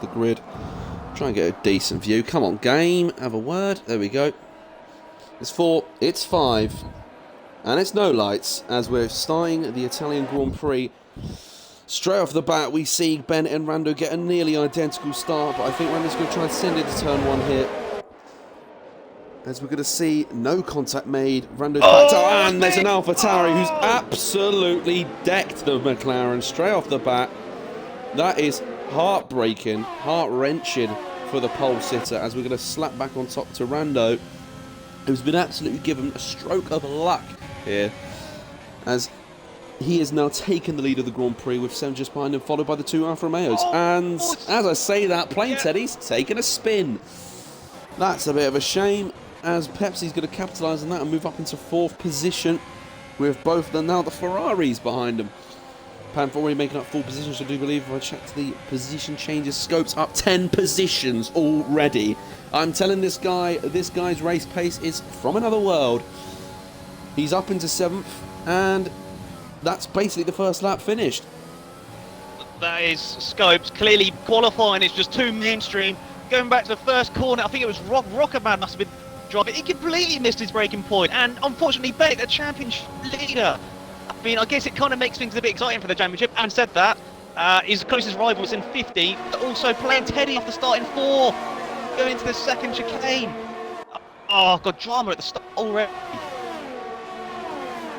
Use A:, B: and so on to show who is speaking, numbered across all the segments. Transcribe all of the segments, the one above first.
A: the grid. Try and get a decent view. Come on, game. Have a word. There we go. It's 4. It's 5. And it's no lights as we're starting the Italian Grand Prix. Straight off the bat, we see Bennett and Rando get a nearly identical start, but I think Rando's going to try and send it to turn 1 here. As we're going to see no contact made. Rando's back to, and there's an AlphaTauri who's absolutely decked the McLaren straight off the bat. That is heartbreaking, heart-wrenching for the pole sitter as we're going to slap back on top to Rando, who's been absolutely given a stroke of luck here, as he has now taken the lead of the Grand Prix with 7 just behind him, followed by the 2 Alfa Romeos. And as I say that, Plain Teddy's taking a spin. That's a bit of a shame, as Pepsi's going to capitalise on that and move up into 4th position with both now the Ferraris behind him. Panther already making up 4 positions, I do believe. If I check the position changes, Scopes up 10 positions already. I'm telling this guy's race pace is from another world. He's up into 7th, and that's basically the first lap finished.
B: That is Scopes clearly qualifying. It's just too mainstream. Going back to the first corner, I think it was Rockerman must have been driving. He completely missed his braking point, and unfortunately, Bennett, the championship leader. I mean, I guess it kind of makes things a bit exciting for the championship. And said that, his closest rival was in 50, but also Plain Teddy off the start in 4, going into the second chicane. Oh, got drama at the start already.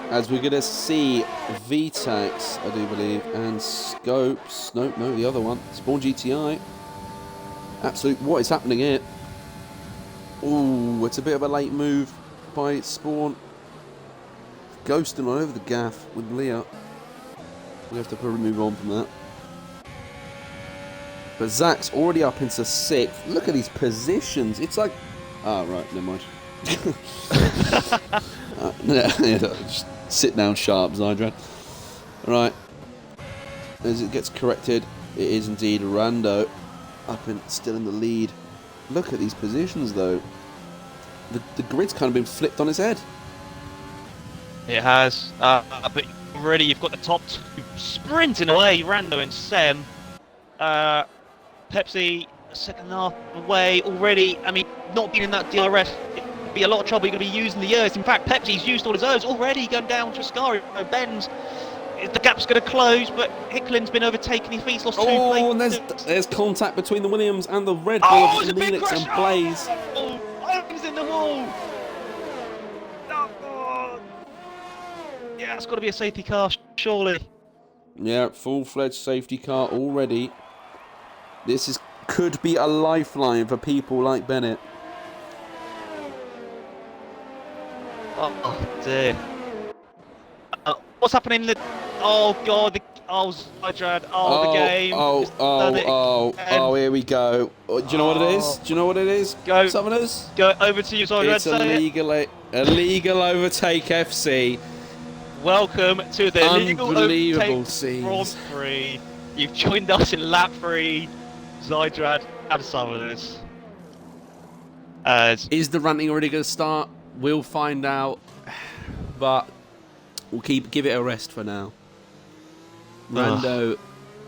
A: As we're going to see VTEX, I do believe, and Scopes. No, the other one. Spawn GTI. Absolute, what is happening here? Ooh, it's a bit of a late move by Spawn. Ghosting all over the gaff with Leah. We have to probably move on from that. But Zach's already up into 6th. Look at these positions. It's like... Ah, right, never mind. Just sit down sharp, Zydrad. Right. As it gets corrected, it is indeed Rando still in the lead. Look at these positions, though. The grid's kind of been flipped on its head.
B: It has, but already you've got the top 2 sprinting away, Rando and Sem. Pepsi, second half away already. I mean, not being in that DRS, it'd be a lot of trouble. You're going to be using the Urs. In fact, Pepsi's used all his Urs already, going down to Ascari. Benz, the gap's going to close, but Hicklin's been overtaken. He's lost 2 places.
A: Oh, and there's contact between the Williams and the Red Bull of Neelix and Blaze.
B: Oh, he's in the hole. Yeah, it's got to be a safety car, surely.
A: Yeah, full-fledged safety car already. This could be a lifeline for people like Bennett.
B: Oh dear. What's happening? Oh god! The game.
A: Oh! Here we go. Do you know what it is? Do you know what it is?
B: Go,
A: Summoners.
B: Go over to you, Zydrad.
A: It's a legal overtake FC.
B: Welcome to the
A: Unbelievable
B: overtake Grand Prix. You've joined us in lap 3, Zydrad and Summoners.
A: Is the ranting already going to start? We'll find out, but we'll give it a rest for now. Rando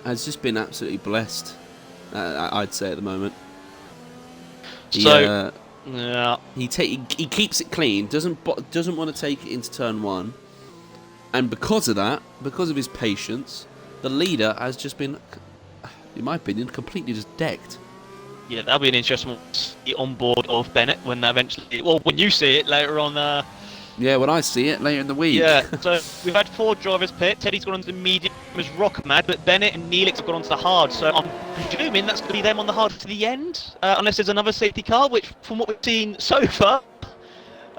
A: has just been absolutely blessed, I'd say, at the moment.
B: Yeah.
A: He keeps it clean. Doesn't want to take it into turn 1, and because of that, because of his patience, the leader has just been, in my opinion, completely just decked.
B: Yeah, that'll be an interesting one to see on board of Bennett when eventually, well, when you see it later on.
A: Yeah, when I see it later in the week.
B: Yeah, so we've had 4 drivers pit. Teddy's gone onto the medium as Rockmad, but Bennett and Neelix have gone onto the hard. So I'm presuming that's going to be them on the hard to the end, unless there's another safety car, which, from what we've seen so far,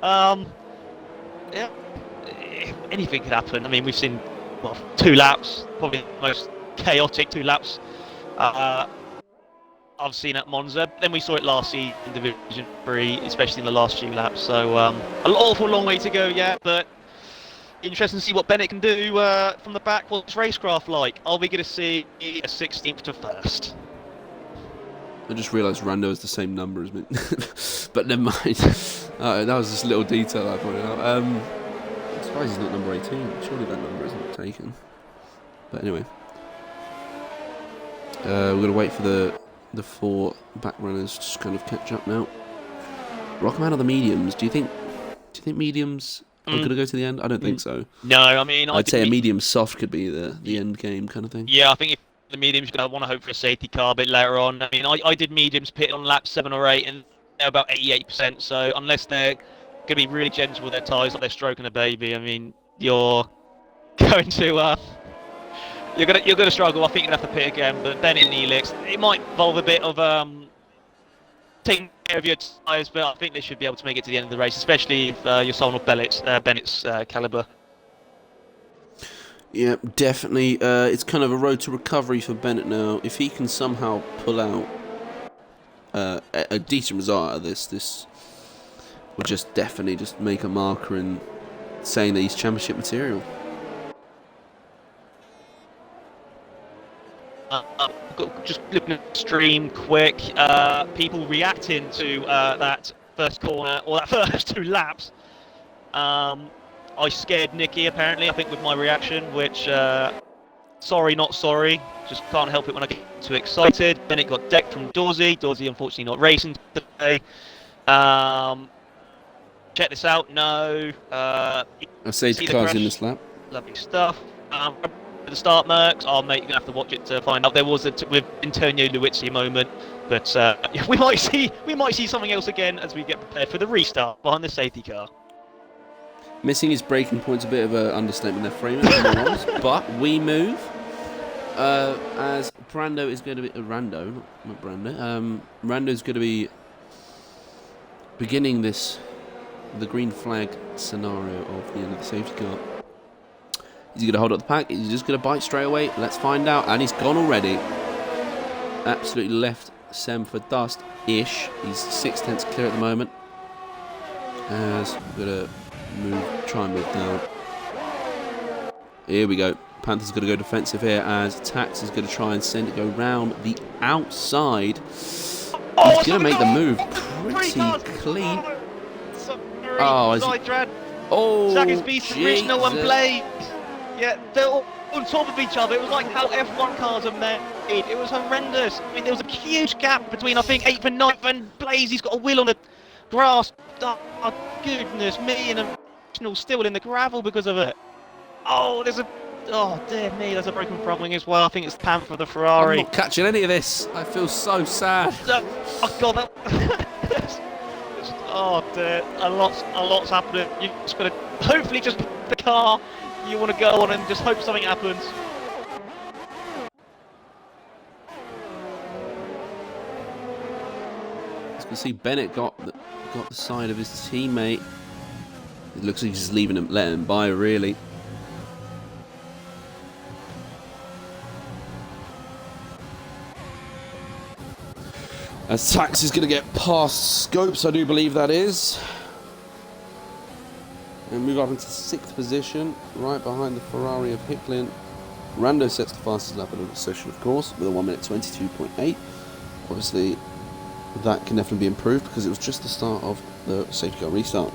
B: yeah, anything could happen. I mean, we've seen 2 laps, probably the most chaotic 2 laps. I've seen at Monza. Then we saw it last season in Division 3, especially in the last few laps. So an awful long way to go yet, but interesting to see what Bennett can do from the back. What's racecraft like? Are we going to see a 16th to 1st?
A: I just realised Rando is the same number as me. But never mind. That was just a little detail I pointed out. I'm surprised he's not number 18. Surely that number isn't taken. But anyway. We're going to wait for the the 4 back runners just kind of catch up now. Rockman or the mediums? Do you think mediums are going to go to the end? I don't think so.
B: No, I mean,
A: I'd say a medium soft could be the end game kind of thing.
B: Yeah, I think if the mediums, I want to hope for a safety car a bit later on. I mean, I did mediums pit on lap 7 or 8, and they're about 88%. So unless they're going to be really gentle with their tyres, like they're stroking a baby, I mean, you're going to you're gonna struggle. I think you're gonna have to pit again. But then in Neelix, it might involve a bit of taking care of your tyres, but I think they should be able to make it to the end of the race, especially if you're someone of Bennett's caliber.
A: Yeah, definitely. It's kind of a road to recovery for Bennett now. If he can somehow pull out a decent result out of this will just definitely just make a marker in saying that he's championship material.
B: Just looking at the stream quick, people reacting to that first corner or that first 2 laps. I scared Nicky apparently, I think, with my reaction, which sorry not sorry, just can't help it when I get too excited. Bennett got decked from Dorsey unfortunately not racing today. Check this out, no.
A: I say the cars in this lap.
B: Lovely stuff. The start, Mercs. Oh, mate, you're gonna have to watch it to find out. There was with Antonio Luizzi moment, but we might see something else again as we get prepared for the restart behind the safety car.
A: Missing his braking point's a bit of an understatement there, Framer, but we move as Brando is going to be Rando, not Brando. Rando's going to be beginning the green flag scenario of the end of the safety car. Is he going to hold up the pack? Is he just going to bite straight away? Let's find out. And he's gone already. Absolutely left Sem for dust-ish. He's 6/10 clear at the moment. As we're going to try and move down. Here we go. Panther's going to go defensive here as Tax is going to try and send it go round the outside. He's going to make the move pretty clean. Oh,
B: Zach is beating Rich, no one plays. Yeah, they're all on top of each other. It was like how F1 cars are made. It was horrendous. I mean, there was a huge gap between, I think, 8th and 9th, and Blaze, he's got a wheel on the grass. Oh, goodness me, and a still in the gravel because of it. Oh, dear me, there's a broken front wing as well. I think it's Panther, the Ferrari.
A: I'm not catching any of this. I feel so sad.
B: Oh, God, that... Oh dear, a lot's happening. You just got to hopefully just pick the car you want to go on and just hope something happens.
A: As you can see, Bennett got the side of his teammate. It looks like he's just letting him by, really. As Tax is going to get past Scopes, I do believe that is. And move up into 6th position, right behind the Ferrari of Hicklin. Rando sets the fastest lap of the session, of course, with a 1 minute 22.8. Obviously, that can definitely be improved because it was just the start of the safety car restart.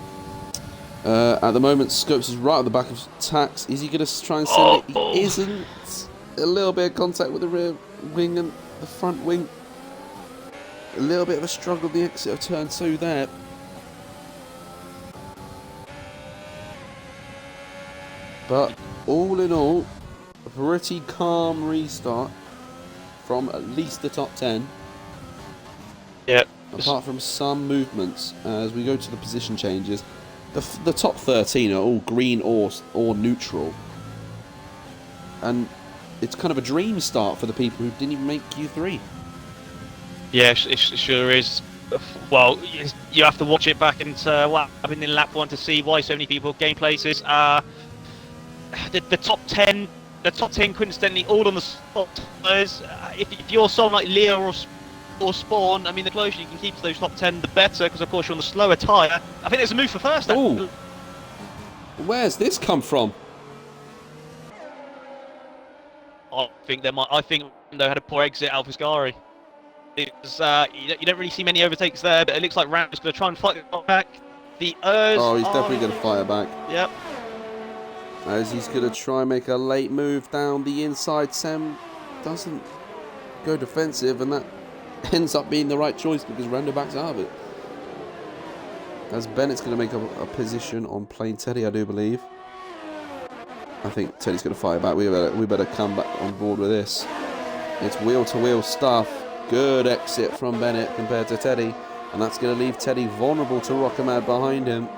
A: At the moment, Scopes is right at the back of Tax. Is he going to try and send it? He isn't. A little bit of contact with the rear wing and the front wing. A little bit of a struggle, the exit of turn 2 there. But all in all, a pretty calm restart from at least the top 10.
B: Yeah.
A: Apart from some movements as we go to the position changes. The top 13 are all green or neutral. And it's kind of a dream start for the people who didn't even make Q3. Yeah,
B: it sure is. Well, you have to watch it back into what happened in lap 1 to see why so many people gain places. The top 10 coincidentally all on the spot tires. If you're someone like Leo or Spawn, I mean, the closer you can keep to those top 10, the better, because of course you're on the slower tyre. I think there's a move for first.
A: Oh, where's this come from?
B: I think Rando had a poor exit out of Ascari. It's, you don't really see many overtakes there, but it looks like Rando's going to try and fight it back. The
A: Oh, he's definitely going to fire back.
B: Yep.
A: As he's going to try and make a late move down the inside. Sam doesn't go defensive, and that ends up being the right choice because Rando backs out of it. As Bennett's going to make a position on Plain Teddy, I do believe. I think Teddy's going to fire back. We better come back on board with this. It's wheel-to-wheel stuff. Good exit from Bennett compared to Teddy. And that's going to leave Teddy vulnerable to Rockamad behind him.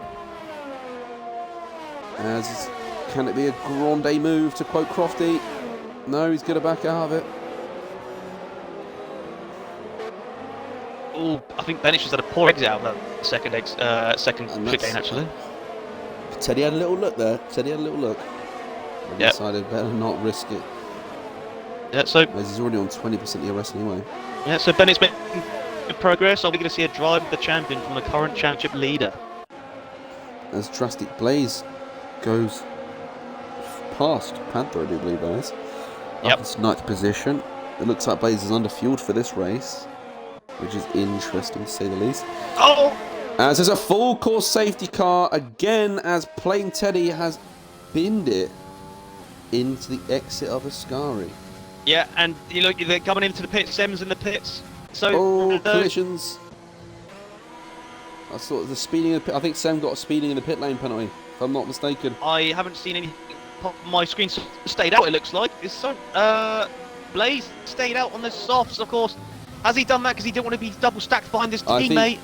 A: As can it be a grande move, to quote Crofty? No, he's going to back out of it.
B: Oh, I think Bennett just had a poor exit out of that second pit lane, actually.
A: Teddy had a little look there. And decided better not risk it.
B: Yeah, so
A: as he's already on 20% ERS anyway.
B: Yeah, so Bennett's making good progress. Are we going to see a drive of the champion from the current championship leader?
A: As Drastic Blaze goes past Panther, I do believe that is. Up into 9th position. It looks like Blaze is underfueled for this race, which is interesting to say the least.
B: Oh!
A: As there's a full course safety car again, as Plain Teddy has binned it into the exit of Ascari.
B: Yeah, and you look, they're coming into the pits. Sem's in the pits. So
A: collisions. I saw the speeding in the pit. I think Sem got a speeding in the pit lane penalty, if I'm not mistaken.
B: I haven't seen any. My screen stayed out. It looks like it's so. Blaze stayed out on the softs, of course. Has he done that because he didn't want to be double stacked behind his teammate?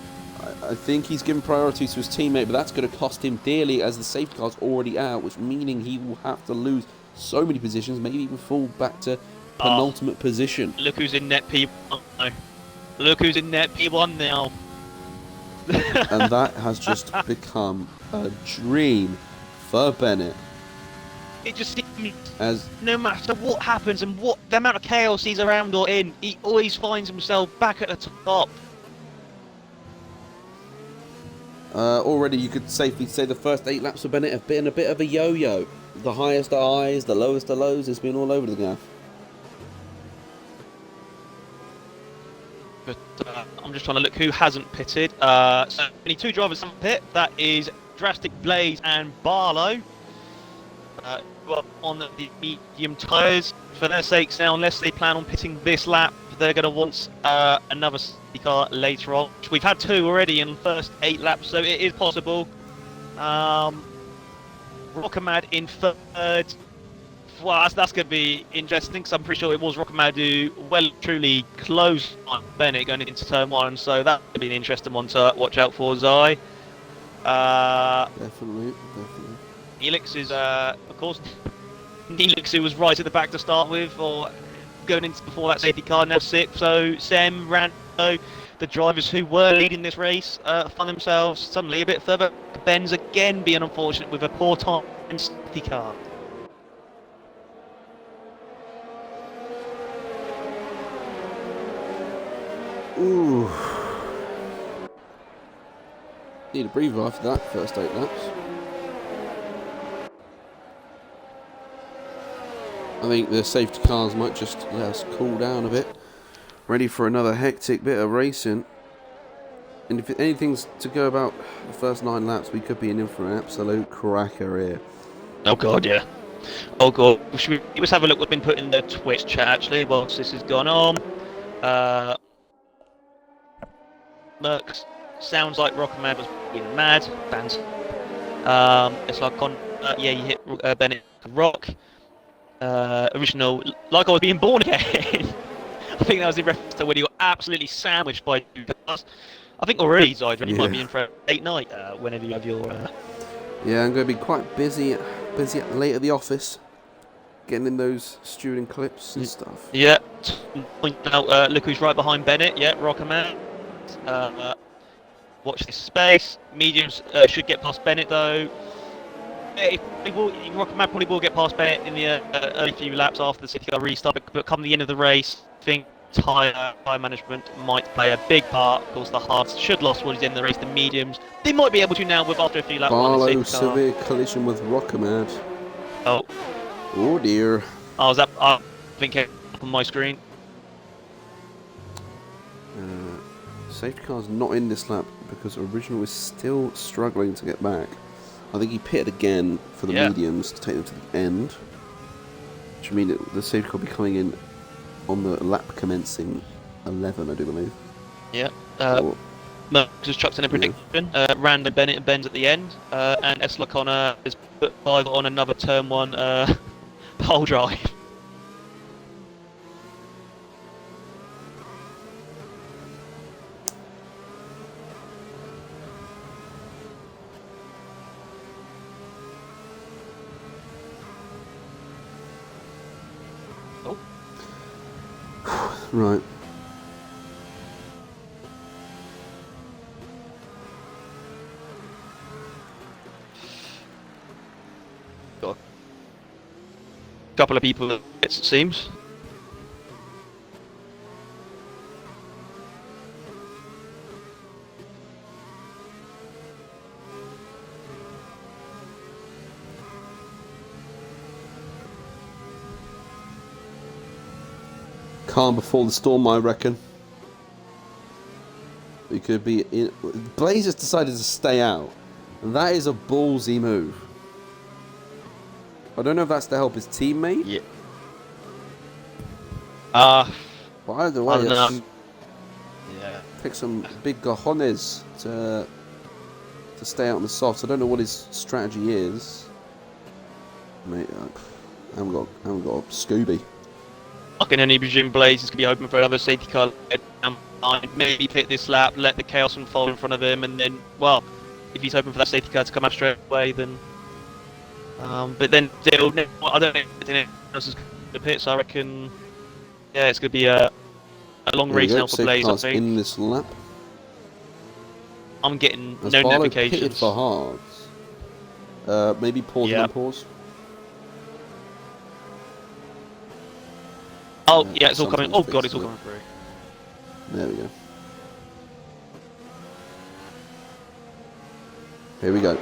A: I think he's given priority to his teammate, but that's going to cost him dearly as the safety car's already out, which meaning he will have to lose so many positions, maybe even fall back to penultimate position.
B: Look who's in net P1 now. Look who's in net P1 now.
A: And that has just become a dream for Bennett.
B: It just seems
A: as
B: no matter what happens and what the amount of chaos he's around or in, he always finds himself back at the top.
A: Already you could safely say the first 8 laps of Bennett have been a bit of a yo-yo. The highest of highs, the lowest of lows, has been all over the gaff.
B: But I'm just trying to look who hasn't pitted. So only 2 drivers on pit. That is Drastic Blaze and Barlow. Well, on the medium tyres. For their sakes now, unless they plan on pitting this lap, they're going to want another safety car later on. We've had 2 already in the first 8 laps, so it is possible. Rockamad in 3rd. Well, that's going to be interesting, because I'm pretty sure it was Rockamad who well truly closed on Bennett going into turn 1, so that would be an interesting one to watch out for, Zai.
A: Definitely.
B: Neelix is, of course, Neelix who was right at the back to start with, or going into before that safety car, now 6th. So Sem, Rando, the drivers who were leading this race, find themselves suddenly a bit further. Ben's again being unfortunate with a poor time safety car.
A: Ooh. Need a breather after that first 8 laps. I think the safety cars might just let us cool down a bit. Ready for another hectic bit of racing. And if anything's to go about the first 9 laps, we could be in for an absolute cracker here.
B: Oh god, yeah. Oh god. Let's have a look what's been put in the Twitch chat actually whilst this has gone on. Mercs, sounds like Rockamad was being mad. Bands. It's like yeah, you hit Bennett Rock. Original, like I was being born again. I think that was in reference to when he got absolutely sandwiched by 2 cars. I think already Zydra, you might be in for a late night whenever you have your...
A: Yeah, I'm going to be quite busy late at the office, getting in those student clips and stuff.
B: Yeah, point out, look who's right behind Bennett, yeah, Rockamad. Watch this space. Mediums should get past Bennett though. Rockamad probably will get past Bennett in the early few laps after the safety car restart, but come the end of the race, I think tyre management might play a big part. Of course, the hards should lost what is in the race. The mediums, they might be able to now with after a few laps.
A: Barlow, severe collision with Rockamad. Oh dear.
B: Oh, was that? I think it on my screen.
A: Safety car's not in this lap because Original is still struggling to get back. I think he pitted again for the mediums to take them to the end, which means the safety car will be coming in on the lap commencing 11, I do believe.
B: Yeah.
A: Or-
B: Moses chucks in a prediction. Random Bennett and Benz at the end. And SLR Connor has put 5 on another turn 1 pole drive. Oh.
A: Right.
B: Got a couple of people, it seems.
A: Calm before the storm, I reckon. It could be. Blaze has decided to stay out. And that is a ballsy move. I don't know if that's to help his teammate.
B: Yeah.
A: But either
B: I
A: way,
B: don't know.
A: it's
B: Yeah.
A: take some big cojones to stay out on the softs. I don't know what his strategy is. Mate, I haven't got a Scooby.
B: I can only presume Blaze is going to be hoping for another safety car and maybe pick this lap, let the chaos unfold in front of him, and then, well, if he's hoping for that safety car to come up straight away, then. But then still, I don't think anything else is going to pit, so I reckon, yeah, it's going to be a long
A: There we
B: race
A: go,
B: now for
A: safety
B: Blaze, I
A: cars
B: think.
A: in this lap.
B: I'm getting
A: As
B: no
A: Barlow pitted
B: notifications.
A: for hards. Maybe pause and
B: Yeah.
A: then pause.
B: Oh,
A: Yeah,
B: yeah, it's all coming.
A: sometimes
B: Oh, God, it's all
A: fixes
B: coming through.
A: There we go. Here we go.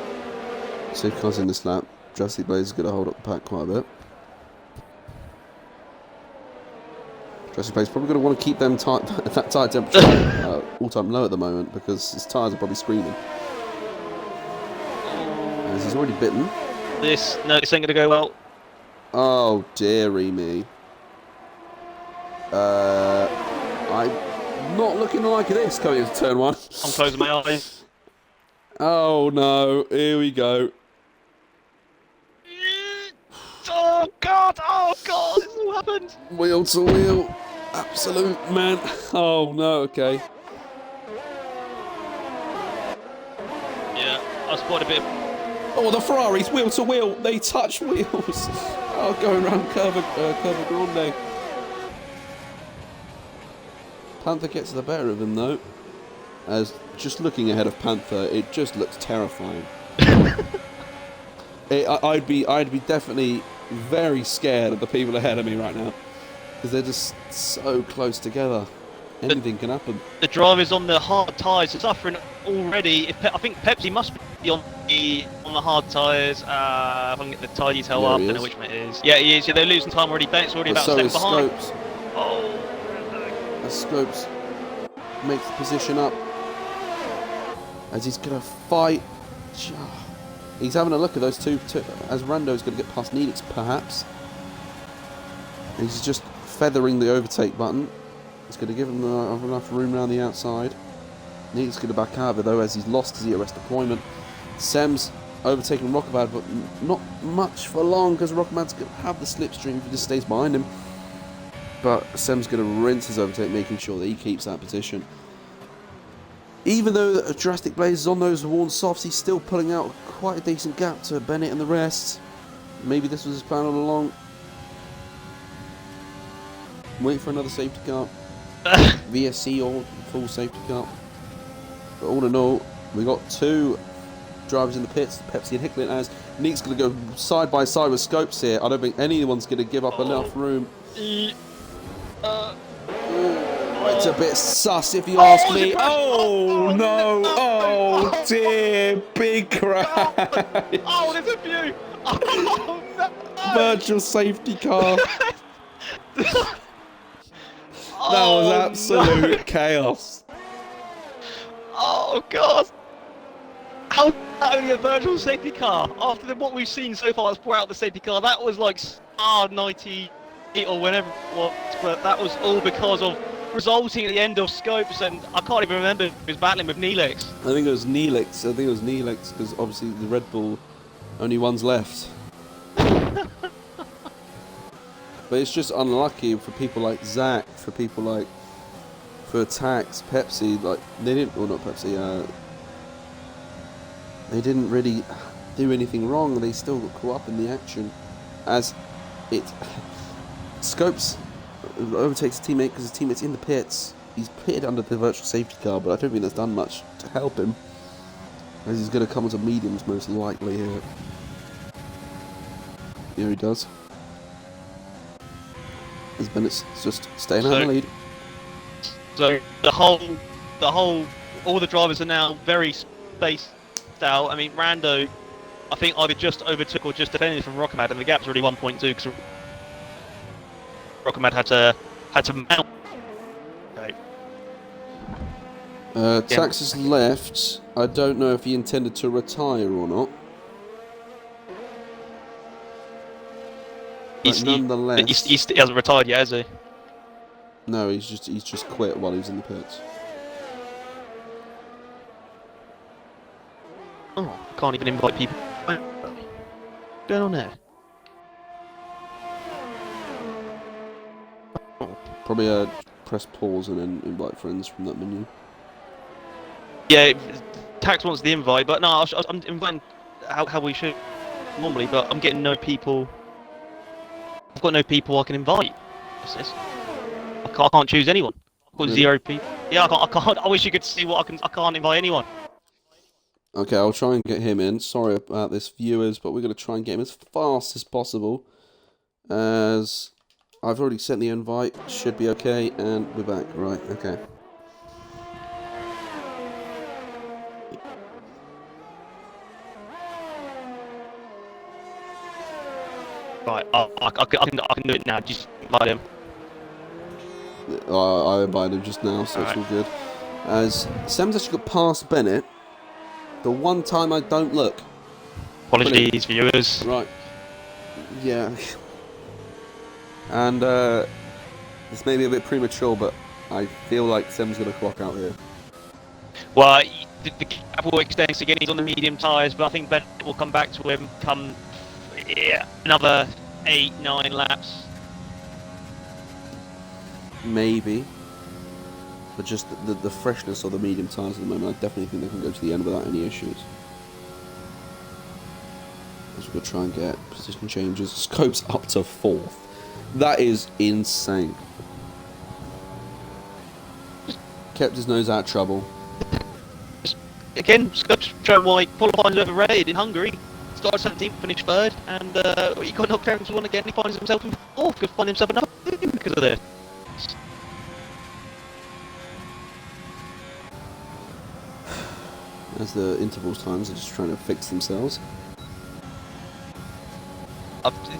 A: Safety cars in this lap. Drastic Blaze is going to hold up the pack quite a bit. Drastic Blaze probably going to want to keep them tight, that tyre temperature all time low at the moment because his tyres are probably screaming. As he's already bitten.
B: This ain't going to go well.
A: Oh, dearie me. I'm not looking like this coming into turn 1.
B: I'm closing my eyes.
A: Oh no, here we go.
B: Oh, God, this all happened.
A: Wheel to wheel. Absolute man. Oh no, okay.
B: Yeah, I spotted a bit of...
A: Oh, the Ferraris, wheel to wheel. They touch wheels. Oh, going around Curva Grande. Panther gets the better of him though. As just looking ahead of Panther, it just looks terrifying. I'd be definitely very scared of the people ahead of me right now because they're just so close together. Anything can happen.
B: The drivers on the hard tyres are suffering already. I think Pepsi must be on the hard tyres. If I can get the tyre detail up, I don't know which one it is. Yeah, he is. Yeah, they're losing time already. Bennett's already
A: But
B: about
A: so
B: a
A: is
B: second behind.
A: Scopes.
B: Oh.
A: As Scopes makes the position up. As he's going to fight. He's having a look at those two as Rando's going to get past Neelix, perhaps. He's just feathering the overtake button. It's going to give him enough room around the outside. Neelix going to back out of it, though, as he's lost his ERS deployment. Sem's overtaking Rockabad, but not much for long, because Rockabad's going to have the slipstream if he just stays behind him. But Sem's going to rinse his overtake, making sure that he keeps that position. Even though Drastic Blaze is on those worn softs, he's still pulling out quite a decent gap to Bennett and the rest. Maybe this was his plan all along. Wait for another safety car. VSC or full safety car. But all in all, we got two drivers in the pits, Pepsi and Hicklin, as Neek's going to go side by side with Scopes here. I don't think anyone's going to give up enough room. It's a bit sus if you ask me. Oh no! Oh dear! Big crash!
B: Oh, there's a view! Oh no!
A: Virtual safety car. That was absolute chaos.
B: Oh god! How is that only a virtual safety car? After what we've seen so far, let's pour out the safety car. That was like R98 or whatever it was, but that was all because of resulting at the end of Scopes, and I can't even remember if he was battling with Neelix.
A: I think it was Neelix. Because obviously the Red Bull only one's left. But it's just unlucky for people like Zach, for Tax, Pepsi. Like they didn't, or not Pepsi. They didn't really do anything wrong. They still got caught up in the action, as it Scopes overtakes his teammate because his teammate's in the pits. He's pitted under the virtual safety car, but I don't think that's done much to help him, as he's going to come onto mediums most likely here. Here he does. As Bennett's just staying out of the lead.
B: So all the drivers are now very spaced out. I mean, Rando, I think either just overtook or just defended from Rockamad, and the gap's already 1.2 because Rockamad had to mount. Okay.
A: Tax is left. I don't know if he intended to retire or not. But nonetheless,
B: he hasn't retired yet, has he?
A: No, he's just quit while he was in the pits.
B: Oh, I can't even invite people. What's going on there?
A: Probably press pause and then invite friends from that menu.
B: Yeah, Tax wants the invite, but no, I'm inviting how we should normally, but I'm getting no people. I've got no people I can invite. What's this? I can't choose anyone. I've got
A: Really?
B: 0 people. Yeah, I can't. I wish you could see what I can't invite anyone.
A: Okay, I'll try and get him in. Sorry about this, viewers, but we're going to try and get him as fast as possible. As I've already sent the invite. Should be okay, and we're back. Right, okay.
B: Right, I can do it now. Just invite him.
A: I invited him just now, so it's all good. As Sam's actually got past Bennett. The one time I don't look.
B: Apologies, viewers.
A: Right. Yeah. And this may be a bit premature, but I feel like Sam's going to clock out here.
B: Well, the gap will extend again. He's on the medium tyres, but I think Bennett will come back to him come another 8-9 laps.
A: Maybe. But just the freshness of the medium tyres at the moment, I definitely think they can go to the end without any issues. As we're going to try and get position changes. Scope's up to 4th. That is insane. Kept his nose out of trouble.
B: Again, Scotch showing why qualifying is overrated in Hungary. Started 17th, finished 3rd, and he got knocked down to 1 again. He finds himself in 4th. Could find himself another thing because of this.
A: As the intervals times are just trying to fix themselves.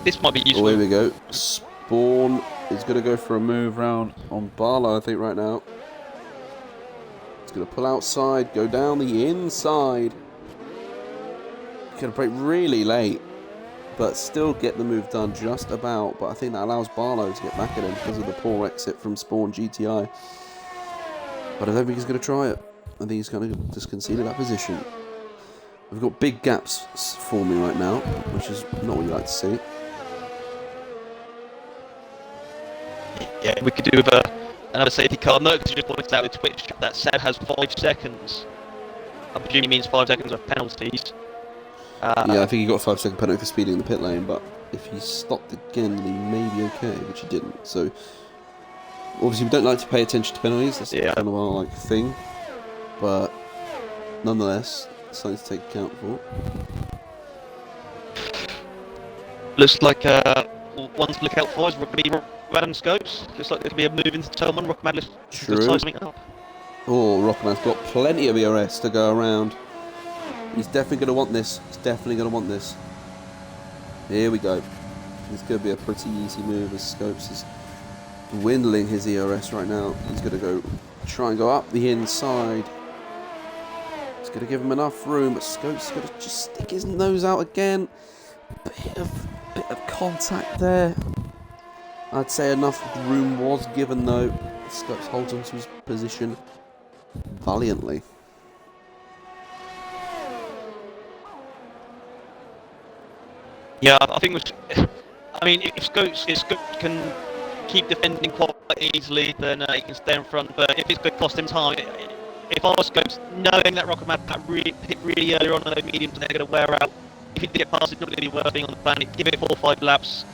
B: This might be useful.
A: Oh, here we go. Spawn is going to go for a move round on Barlow, I think, right now. He's going to pull outside, go down the inside. Going to break really late, but still get the move done just about. But I think that allows Barlow to get back at him because of the poor exit from Spawn GTI. But I don't think he's going to try it. I think he's going to just concede that position. We've got big gaps forming right now, which is not what you like to see.
B: Yeah, we could do with another safety car note because you just pointed out with Twitch that Seb has 5 seconds. I presume he means 5 seconds of penalties.
A: Yeah, I think he got a 5-second penalty for speeding in the pit lane, but if he stopped again, then he may be okay, which he didn't. So, obviously, we don't like to pay attention to penalties. That's kind of our thing. But, nonetheless, something to take account for.
B: Looks like one to look out for is Random Scopes. Looks like there could be a move into turn 1. Rockmad looks to tie something up.
A: Oh, Rockman's got plenty of ERS to go around. He's definitely going to want this. He's definitely going to want this. Here we go. It's going to be a pretty easy move as Scopes is dwindling his ERS right now. He's going to go try and go up the inside. It's going to give him enough room, but Scopes is going to just stick his nose out again. Bit of contact there. I'd say enough room was given though Scopes holds onto his position valiantly.
B: Yeah, I think I mean, if Scopes can keep defending quite easily, then he can stay in front. But if it's going to cost him time, if our Scopes, knowing that Rocket Man hit really early on those mediums and they're going to wear out, if he did get past, it's not going to be worth being on the planet. Give it 4 or 5 laps,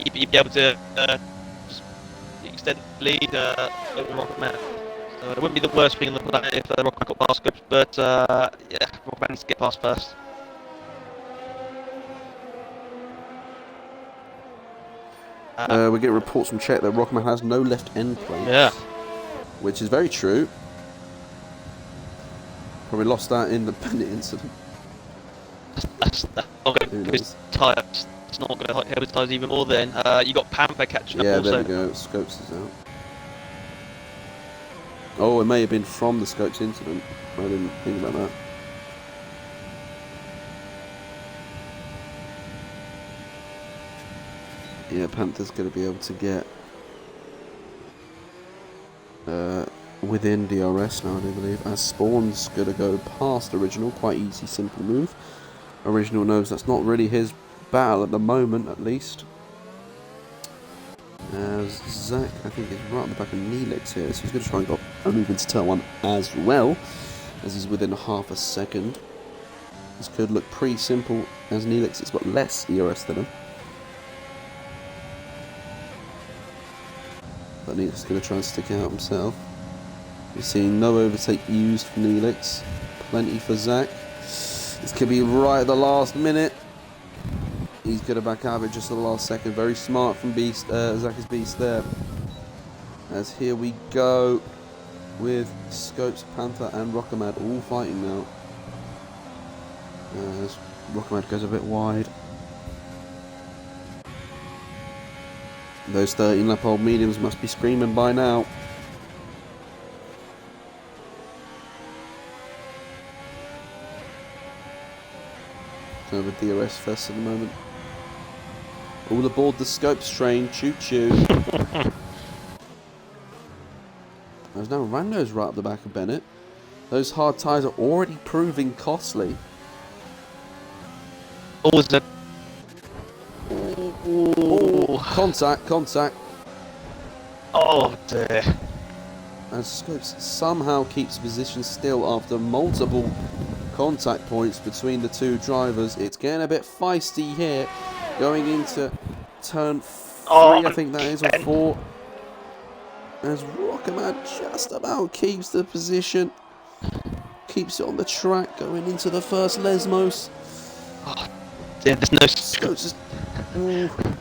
B: you'd be able to just extend the lead over Rocket Man. So it wouldn't be the worst thing on the planet if Rocket Man got past Scopes, but yeah, Rocket Man needs to get past first.
A: We get reports from Czech that Rockman has no left end plate.
B: Yeah.
A: Which is very true. Probably lost that in the Bennett incident.
B: That's not going to help his tyres. It's not going to help his tyres even more then. You got Panther catching up also.
A: Yeah, there we go. Scopes is out. Oh, it may have been from the Scopes incident. I didn't think about that. Yeah, Panther's going to be able to get within DRS now, I do believe. As Spawn's going to go past Original. Quite easy, simple move. Original knows that's not really his battle at the moment, at least. As Zach, I think, is right on the back of Neelix here, so he's going to try and go a move into turn 1 as well, as he's within half a second. This could look pretty simple, as Neelix has got less ERS than him. But Neelix is going to try and stick out himself. We're seeing no overtake used for Neelix. Plenty for Zach. This could be right at the last minute. He's going to back out of it just at the last second. Very smart from Beast, Zach's Beast there. As here we go with Scopes, Panther and Rockamad all fighting now. As Rockamad goes a bit wide. Those 13 lap old mediums must be screaming by now. Kind of a DRS fest at the moment. All aboard the Scopes train, choo choo. There's no randos right up the back of Bennett. Those hard tyres are already proving costly.
B: Always a
A: Contact.
B: oh dear.
A: And Scopes somehow keeps position still after multiple contact points between the two drivers. It's getting a bit feisty here. Going into turn 3, I think that is, or 4. As Rockamad just about keeps the position. Keeps it on the track going into the first Lesmos.
B: Oh, dear, there's no
A: Scopes is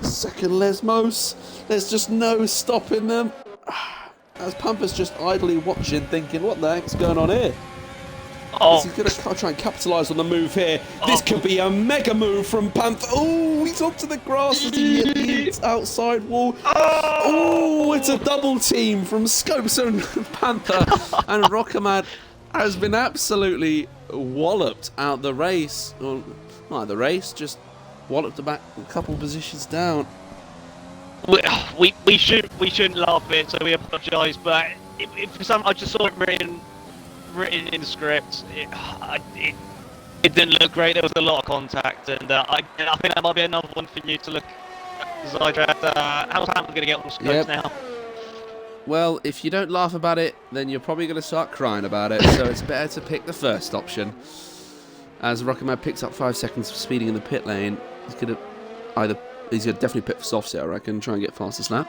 A: second Lesmos. There's just no stopping them. As Pamper's just idly watching, thinking, what the heck's going on here?
B: Oh.
A: He's going to try and capitalise on the move here. This could be a mega move from Panther. Oh, he's onto the grass as he hits outside wall. Oh, it's a double team from Scopes and Panther. And Rockamad has been absolutely walloped out the race. Well, not the race, just walloped the back a couple positions down.
B: We shouldn't laugh at it, so we apologise. But for some, I just saw it written in the script. It didn't look great. There was a lot of contact, and I think that might be another one for you to look at. How's Hamilton going to get on the Scopes now?
A: Well, if you don't laugh about it, then you're probably going to start crying about it. So it's better to pick the first option. As Rockamad picks up 5 seconds for speeding in the pit lane, he's going to definitely pit for soft set, I reckon, try and get fastest lap.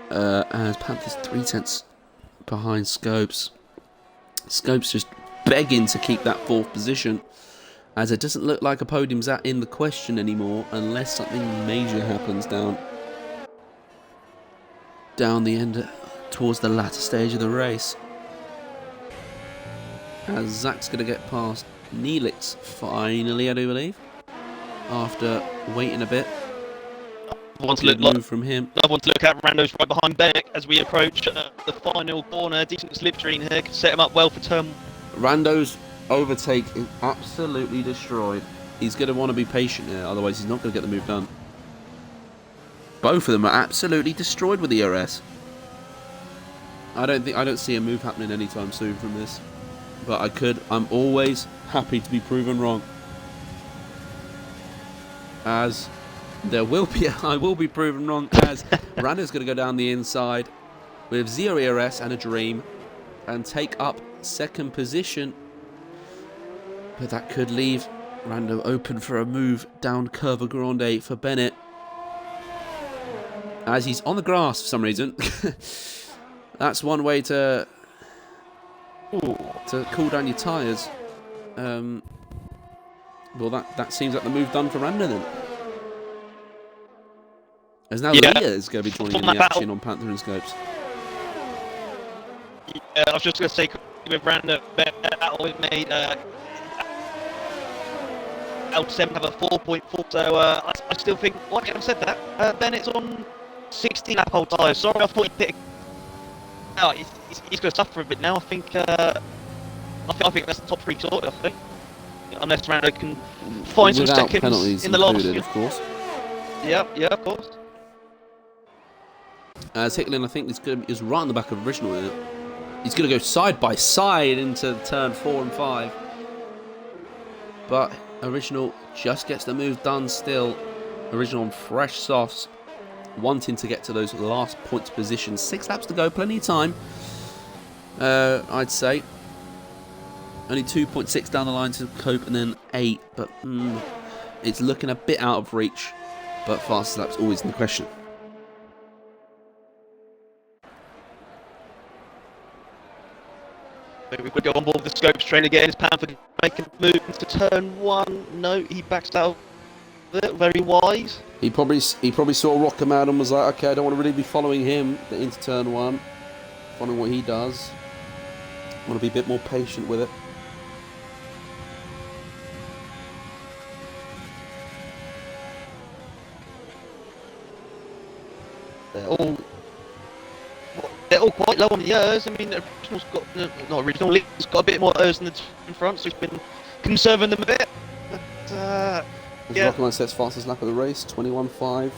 A: As Panther's 3/10 behind Scopes. Scopes just begging to keep that 4th position, as it doesn't look like a podium's in the question anymore unless something major happens down the end towards the latter stage of the race. As Zach's going to get past Neelix finally, I do believe, after waiting a bit.
B: One to
A: Good move from him.
B: Another one to look at. Rando's right behind Beck as we approach the final corner. Decent slipstream here, can set him up well for turn.
A: Rando's overtake is absolutely destroyed. He's going to want to be patient here, otherwise he's not going to get the move done. Both of them are absolutely destroyed with the ERS. I don't see a move happening anytime soon from this. But I'm always happy to be proven wrong. As I will be proven wrong, as Rando's going to go down the inside with 0 ERS and a dream and take up second position. But that could leave Rando open for a move down Curva Grande for Bennett. As he's on the grass for some reason. That's one way to cool down your tyres. Well, that seems like the move done for Rando then. As now Leah is going to be joining in the action on Panther and Scopes.
B: Yeah, I was just going to say, with Rando, battle it made L7 have a 4.4, so I still think, well, I said that, Bennett's on 16 lap hole tyres. Sorry, I thought he'd pick. No, he's going to suffer a bit now. I think that's the top 3 sorted, I think. Unless Rando can find some seconds in the last.
A: Of course.
B: Yeah, of course.
A: As Hicklin, I think, is right on the back of Original in it. He's going to go side by side into turn 4 and 5. But Original just gets the move done still. Original on fresh softs, wanting to get to those last points positions. 6 laps to go, plenty of time. I'd say. Only 2.6 down the line to Cope and then 8. But it's looking a bit out of reach. But fastest lap's always in the question.
B: We could go on board the Scopes train again. Is Panther making a move into turn 1? No, he backs out of it. Very wise.
A: He probably saw Rockerman and was like, okay, I don't want to really be following him into turn 1. Following what he does. I want to be a bit more patient with it.
B: They're all quite low on the ERS. I mean, Original's got, not Original, Lee's got a bit more ERS in front, so he's been conserving them a bit. But, yeah.
A: Rockerman sets fastest lap of the race, 21.5.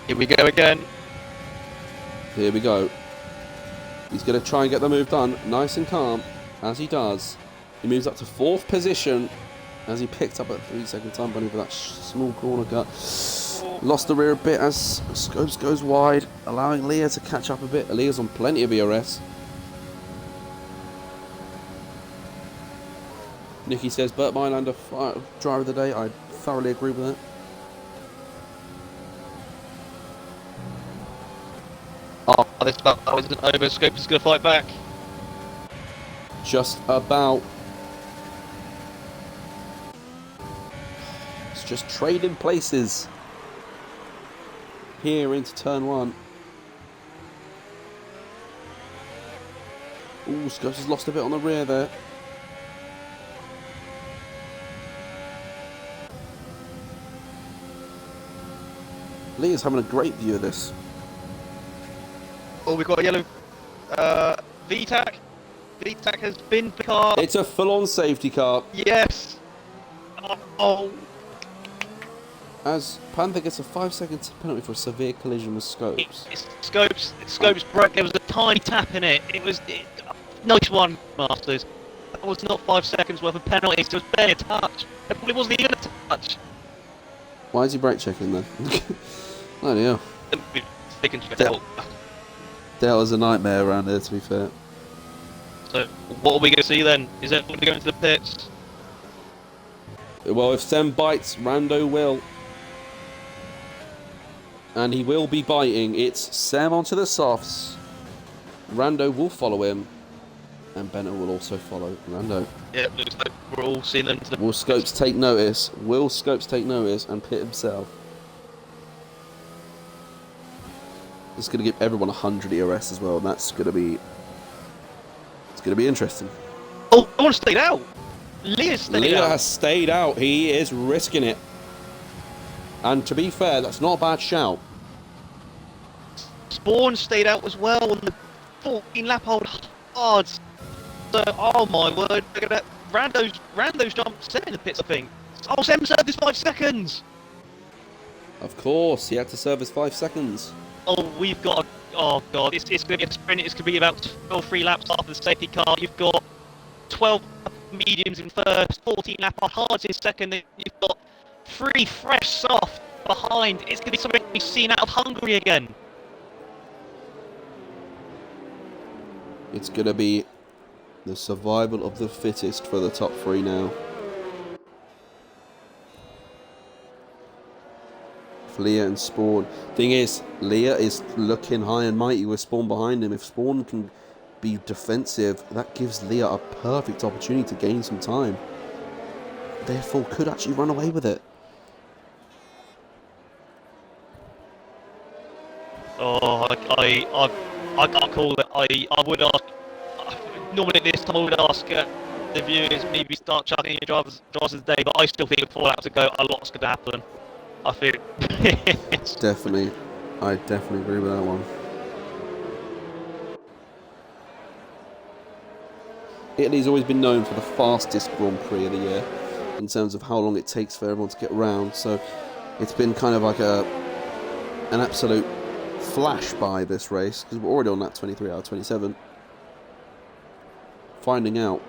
B: Here we go again.
A: Here we go. He's going to try and get the move done, nice and calm, as he does. He moves up to 4th position, as he picked up a 3-second time bunny for that small corner cut. Lost the rear a bit as Scopes goes wide, allowing Leah to catch up a bit. Leah's on plenty of ERS. Nicky says, Burt Mylander, driver of the day. I thoroughly agree with that.
B: Oh, this battle isn't over. Scopes is going to fight back.
A: Just about. It's just trading places. Here into turn 1. Ooh, Scopes has lost a bit on the rear there. Lee is having a great view of this.
B: Oh, we've got a yellow VTAC. VTAC has been the car.
A: It's a full-on safety car.
B: Yes. Oh.
A: As Panther gets a 5-second penalty for a severe collision with Scopes.
B: Scopes broke. There was a tiny tap in it. Nice one, Masters. That was not 5 seconds worth of penalties. It was barely a touch. It probably wasn't even a touch.
A: Why is he brake checking then? Oh dear. Dale is a nightmare around here, to be fair.
B: So, what are we going to see then? Is everybody going to the pits?
A: Well, if Sem bites, Rando will. And he will be biting. It's Sem onto the softs. Rando will follow him. And Bennett will also follow Rando.
B: Yeah, looks like we're all seeing them to the...
A: Will Scopes take notice? Will Scopes take notice and pit himself? It's going to give everyone 100 ERS as well, and that's going to be... It's going to be interesting.
B: Oh, I want to stay out! Leah
A: has stayed out. He is risking it. And to be fair, that's not a bad shout.
B: Spawn stayed out as well on the 14 lap hold hard. So, oh my word, look at that. Rando's jumped 7 in the pits, I think. Oh, Sam served this 5 seconds.
A: Of course, he had to serve his 5 seconds.
B: Oh, we've got. Oh god, it's going to be a sprint. It's going to be about 12 free laps after the safety car. You've got 12 mediums in first, 14 lap hards in second. Then you've got 3 fresh soft behind. It's going to be something we've seen out of Hungary again.
A: It's going to be the survival of the fittest for the top 3 now. Leah and Spawn. Thing is, Leah is looking high and mighty with Spawn behind him. If Spawn can be defensive, that gives Leah a perfect opportunity to gain some time. Therefore, could actually run away with it.
B: Oh, I can't call it. I would ask. Normally at this time I would ask the viewers maybe start charting your drivers day, but I still think with 4 laps to go, a lot's going to happen. I think.
A: Definitely. I definitely agree with that one. Italy's always been known for the fastest Grand Prix of the year in terms of how long it takes for everyone to get around. So it's been kind of like an absolute flash by this race because we're already on that 23 out of 27. Finding out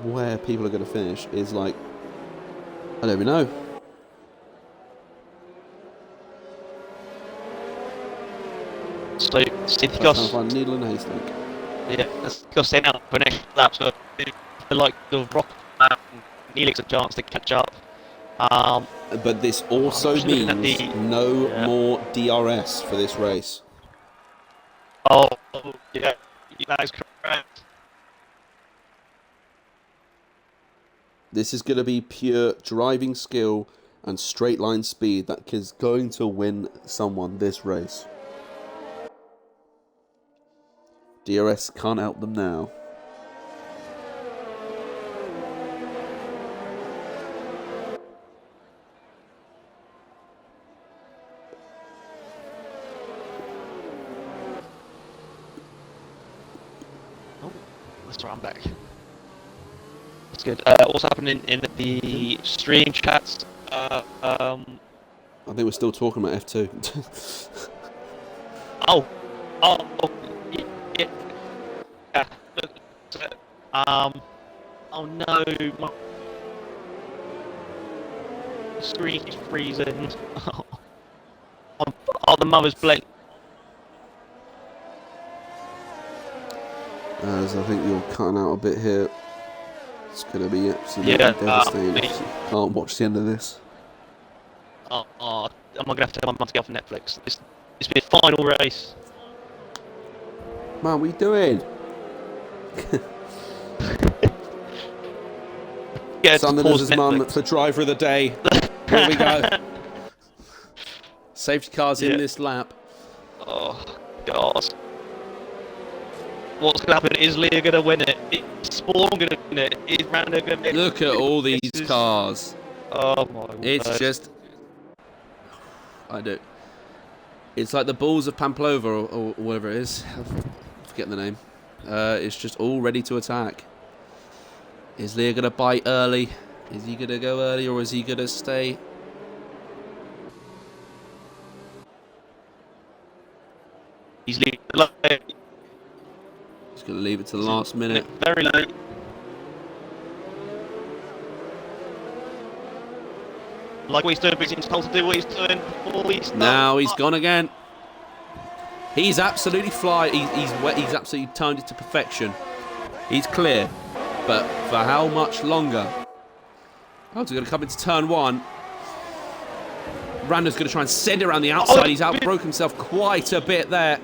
A: where people are going to finish is like, I don't even know.
B: So, City
A: Trying to find a needle in a haystack.
B: yeah, let's go send out for next lap. So, like the Rock and Neelix a chance to catch up.
A: But this also means no more DRS for this race.
B: Oh, yeah, that is correct.
A: This is going to be pure driving skill and straight line speed that is going to win someone this race. DRS can't help them now.
B: Oh, let's try. I'm back. That's good. What's happening in the stream chats?
A: I think we're still talking about F2.
B: Oh, yeah. Oh no, my screen is freezing. Oh, the mother's blink.
A: As I think you're cutting out a bit here. It's going to be absolutely devastating. Can't watch the end of this.
B: Am I going to have to tell my mum to get off Netflix? It's been a final race.
A: Man, what are you doing? Son loses his mum for driver of the day. Here we go. Safety cars in this lap.
B: Oh, God. What's going to happen? Is Leah going to win it? Is Spawn going to win it? Is Rando going to win it?
A: Look at all these cars.
B: Oh, my God.
A: It's just... I do. It's like the Bulls of Pamplona or whatever it is. I'm forgetting the name. It's just all ready to attack. Is Leah going to bite early? Is he going to go early or is he going to stay?
B: He's leaving late.
A: He's going to leave it to the last minute.
B: Very late. Like what he's doing, but he's told to do what he's doing before he's done.
A: Now he's gone again. He's absolutely fly. He's absolutely timed it to perfection. He's clear. But for how much longer? Oh, he's going to come into turn 1. Rando's going to try and send it around the outside. He's outbroke himself quite a bit there.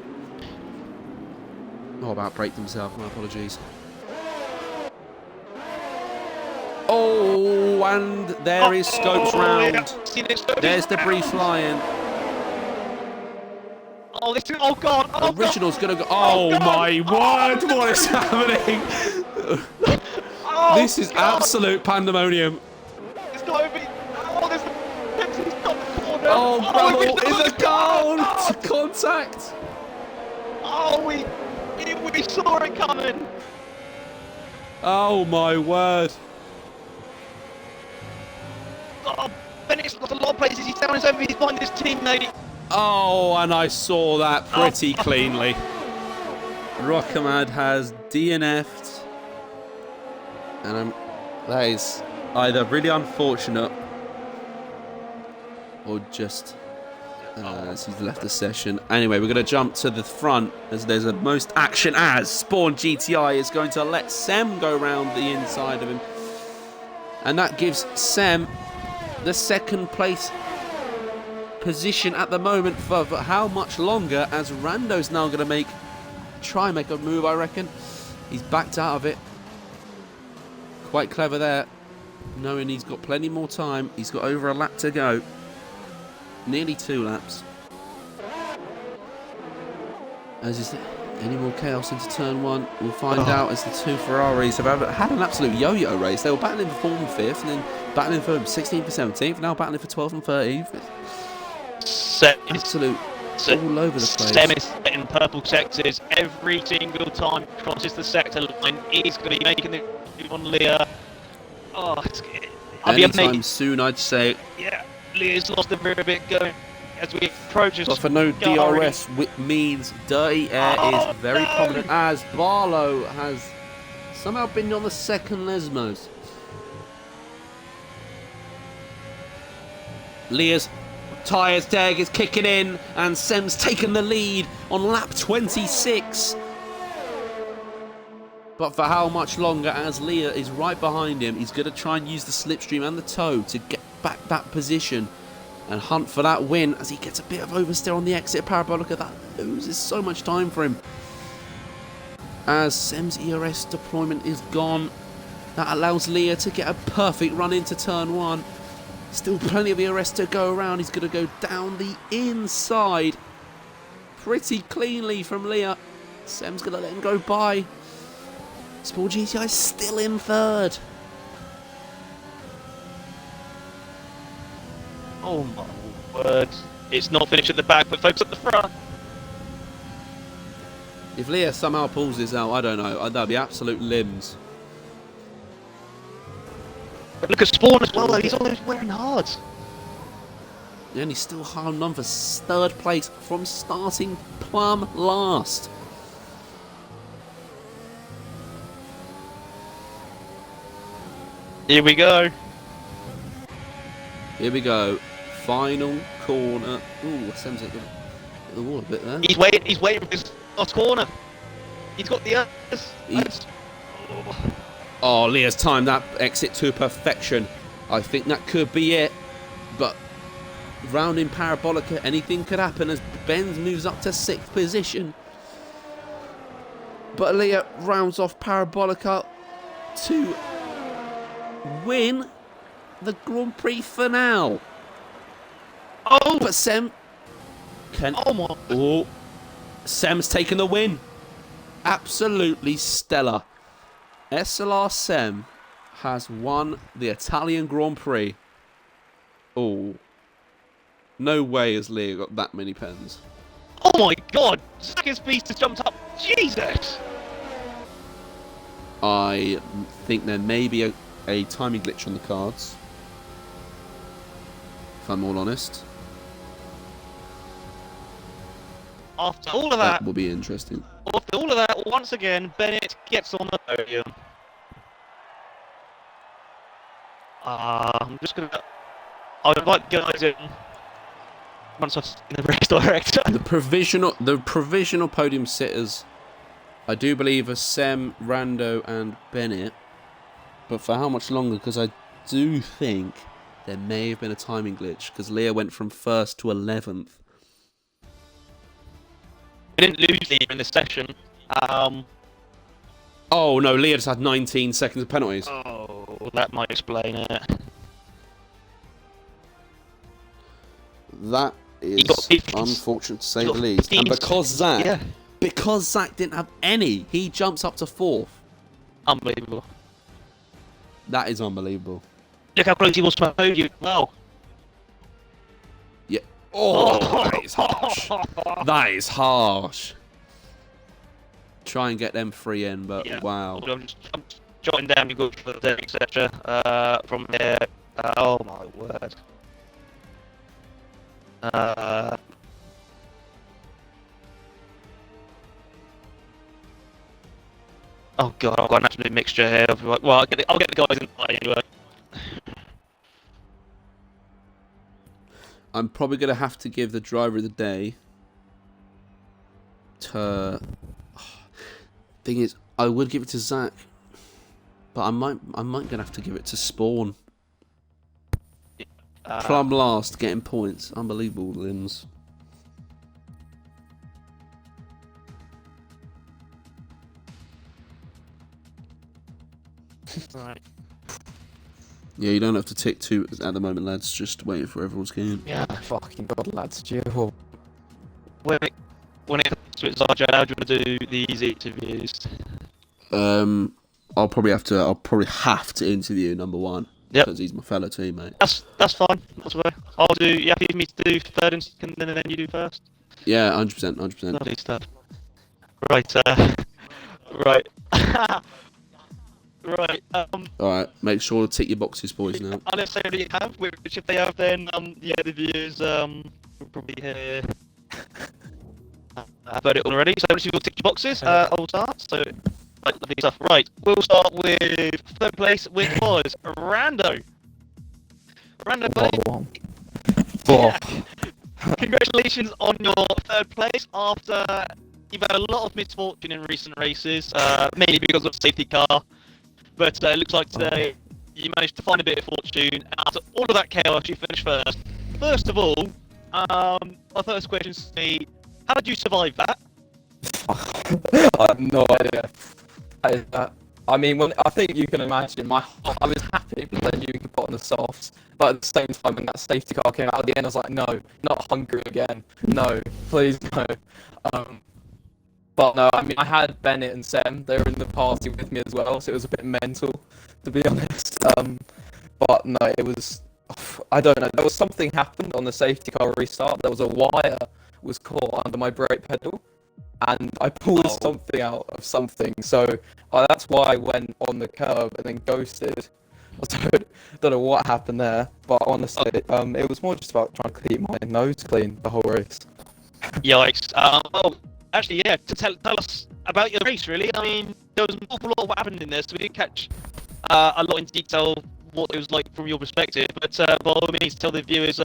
A: Oh, about braked himself. My apologies. Oh, and there is Scopes round. There's debris flying.
B: Oh, this is, oh God. Oh,
A: Original's going to go. Oh, my word. What is happening? This is absolute pandemonium.
B: It's not over. Oh, there's the top corner.
A: Oh, Breville is a goal! Contact!
B: Oh, we saw it coming.
A: Oh, my word.
B: Oh, He's lost a lot of places. He's down his over. He's behind his teammate.
A: Oh, and I saw that pretty cleanly. Rockamad has DNF'd. And that is either really unfortunate or just as he's left the session. Anyway, we're going to jump to the front as there's the most action as Spawn GTI is going to let Sem go round the inside of him. And that gives Sem the second place position at the moment for how much longer, as Rando's now going to try and make a move, I reckon. He's backed out of it. Quite clever there, knowing he's got plenty more time. He's got over a lap to go. Nearly 2 laps. As is any more chaos into turn 1, we'll find out as the 2 Ferraris have had an absolute yo-yo race. They were battling for 4th and 5th, and then battling for 16th and 17th, now battling for 12th and 13th. Absolute all over the place.
B: Sem is in purple sectors every single time crosses the sector line. He's going to be making the move on Leah. Oh,
A: anytime soon, I'd say.
B: Yeah, Leah's lost a very bit going as we approach us.
A: But for no DRS, which means dirty air is very prominent, as Barlow has somehow been on the second Lesmos. Leah's tyres tag is kicking in, and Sem's taken the lead on lap 26. But for how much longer, as Leah is right behind him? He's going to try and use the slipstream and the tow to get back that position and hunt for that win, as he gets a bit of oversteer on the exit Parabolica. That loses so much time for him. As Sem's ERS deployment is gone, that allows Leah to get a perfect run into turn 1. Still plenty of ERS to go around. He's going to go down the inside pretty cleanly from Leah. Sem's going to let him go by. Sport GTI still in 3rd.
B: Oh my word. It's not finished at the back, but focus at the front.
A: If Leah somehow pulls this out, I don't know. That'd be absolute limbs.
B: Look at Spawn as well, though. He's always wearing hard.
A: And he's still hard on for 3rd place from starting plumb last.
B: Here we go.
A: Here we go. Final corner. Ooh, Sem's at the wall a bit there.
B: He's waiting for this last corner. He's got the others.
A: Oh, Leah's timed that exit to perfection. I think that could be it. But rounding Parabolica, anything could happen as Benz moves up to 6th position. But Leah rounds off Parabolica to win the Grand Prix finale.
B: Oh,
A: but Sem can.
B: Oh my!
A: Oh, Sem's taken the win. Absolutely stellar. SLR Sem has won the Italian Grand Prix. Oh, no way has Leah got that many pens.
B: Oh my God! Zach's beast has jumped up. Jesus!
A: I think there may be a timing glitch on the cards, if I'm all honest.
B: After all of that
A: will be interesting.
B: After all of that, once again, Bennett gets on the podium. I'm just gonna. I'll invite the guys in once I've seen the race director.
A: The provisional podium sitters, I do believe, are Sem, Rando, and Bennett. But for how much longer? Because I do think there may have been a timing glitch, because Leah went from 1st to 11th.
B: We didn't lose Leah in this session.
A: Oh no, Leah just had 19 seconds of penalties.
B: Oh, that might explain it.
A: That is unfortunate to say the least. And because Zach didn't have any, he jumps up to 4th.
B: Unbelievable.
A: That is unbelievable.
B: Look how close he was to my podium. Wow.
A: Yeah. Oh, that is harsh. That is harsh. Try and get them 3 in, but yeah. Wow.
B: I'm jotting down your good for the day, etc. From there. Oh my word. Uh, oh god, I've got an absolute mixture here. Well, I'll get the guys in anyway.
A: I'm probably going to have to give the driver of the day to... Thing is, I would give it to Zach, but I might gonna have to give it to Spawn. Plum last, getting points. Unbelievable, Limbs.
B: Right.
A: Yeah, you don't have to tick two at the moment, lads. Just waiting for everyone's game.
C: Yeah, fucking god, lads. Cheerful.
B: When it comes to it, Zarja, how do you want to do these interviews?
A: I'll probably have to interview number one.
B: Yep.
A: Because he's my fellow teammate.
B: That's fine. Not to worry. I'll do. You happy for me to do third and second, and then you do first?
A: Yeah, 100%.
B: Lovely stuff. Right. Right. Right.
A: Alright, make sure to tick your boxes, boys, now.
B: Unless they already have, which if they have, then yeah, the viewers will probably hear. I've heard it already. So if you will tick your boxes, I'll start. So. Right, lovely stuff. Right, we'll start with third place, which was Rando. Rando, buddy. Yeah. Congratulations on your third place after you've had a lot of misfortune in recent races, mainly because of safety car. But it looks like today you managed to find a bit of fortune. And after all of that chaos, you finished first. First of all, my first question is, how did you survive that?
C: I have no idea. I mean, I think you can imagine, I was happy, but then you could put on the softs. But at the same time, when that safety car came out at the end, I was like, no, not hungry again. No, please no. But no, I mean, I had Bennett and Sam. They were in the party with me as well, so it was a bit mental, to be honest. But no, it was, I don't know. There was something happened on the safety car restart. There was a wire was caught under my brake pedal. And I pulled something out of something, so that's why I went on the curb and then ghosted. I don't know what happened there, but honestly, it was more just about trying to keep my nose clean the whole race.
B: Yikes. Well, actually, yeah, to tell us about your race, really. I mean, there was an awful lot of what happened in this, so we didn't catch a lot in detail what it was like from your perspective, but by all means, tell the viewers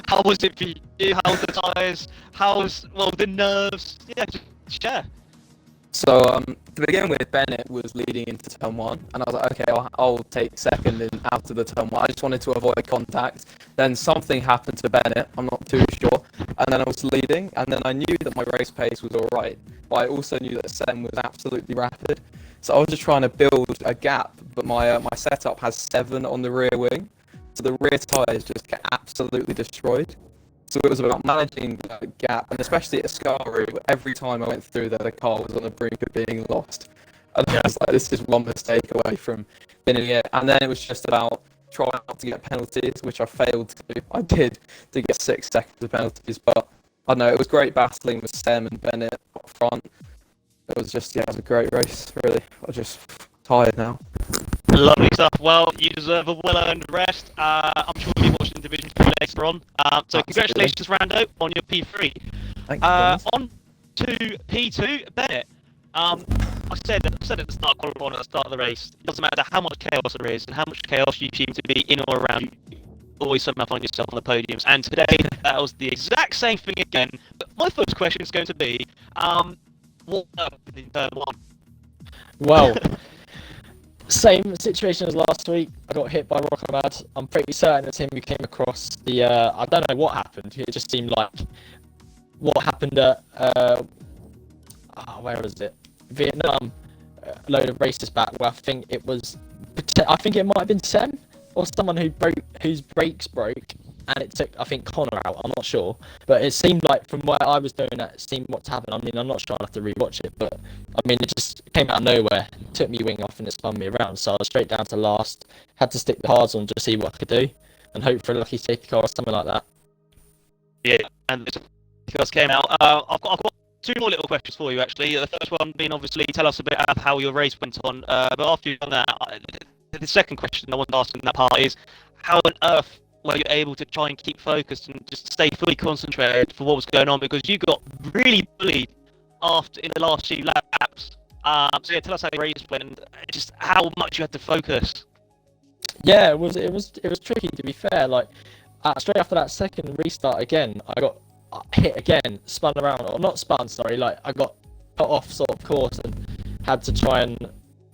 B: how was it for you? How was the tyres? How's, well, the nerves? Yeah, just share.
C: So, to begin with, Bennett was leading into turn one, and I was like, okay, I'll take second in out of the turn one. I just wanted to avoid contact. Then something happened to Bennett, I'm not too sure, and then I was leading, and then I knew that my race pace was alright, but I also knew that Sem was absolutely rapid. So I was just trying to build a gap, but my setup has 7 on the rear wing. So the rear tyres just get absolutely destroyed. So it was about managing that gap, and especially at Scaru, every time I went through there, the car was on the brink of being lost. And I was like, this is one mistake away from winning it. And then it was just about trying not to get penalties, which I failed to do. I did to get 6 seconds of penalties, but I don't know, it was great battling with Sam and Bennett up front. It was just, yeah, it was a great race, really. I'm just tired now.
B: Lovely stuff. Well, you deserve a well-earned rest. I'm sure we'll be watching Division 2 later on. So congratulations, Rando, on your P3.
C: Thank you.
B: On to P2, Bennett. I said at the start of qualifying, at the start of the race, it doesn't matter how much chaos there is and how much chaos you seem to be in or around, you always somehow find yourself on the podiums. And today, that was the exact same thing again. But my first question is going to be, what happened in turn 1?
D: Well, same situation as last week. I got hit by Rockabad. I'm pretty certain it's him who came across the. I don't know what happened. It just seemed like what happened at. Where was it? Vietnam. A load of races back. Where I think it was. I think it might have been Sem or someone whose brakes broke, and it took, I think, Connor out. I'm not sure, but it seemed like from where I was doing that, it seemed what's happened. I mean, I'm not sure. I'll have to rewatch it, but I mean, it just came out of nowhere, took me wing off, and it spun me around. So I was straight down to last. Had to stick the hards on to see what I could do, and hope for a lucky safety car or something like that.
B: Yeah, and the cars came out. I've got 2 more little questions for you, actually. The first one being, obviously, tell us a bit about how your race went on. But after you've done that, the second question I want to ask in that part is, how on earth where you're able to try and keep focused and just stay fully concentrated for what was going on, because you got really bullied after in the last few laps. So yeah, tell us how the race went and just how much you had to focus.
D: Yeah, it was tricky, to be fair. Like straight after that second restart again, I got hit again, spun around, or not spun, sorry. Like I got put off sort of course and had to try and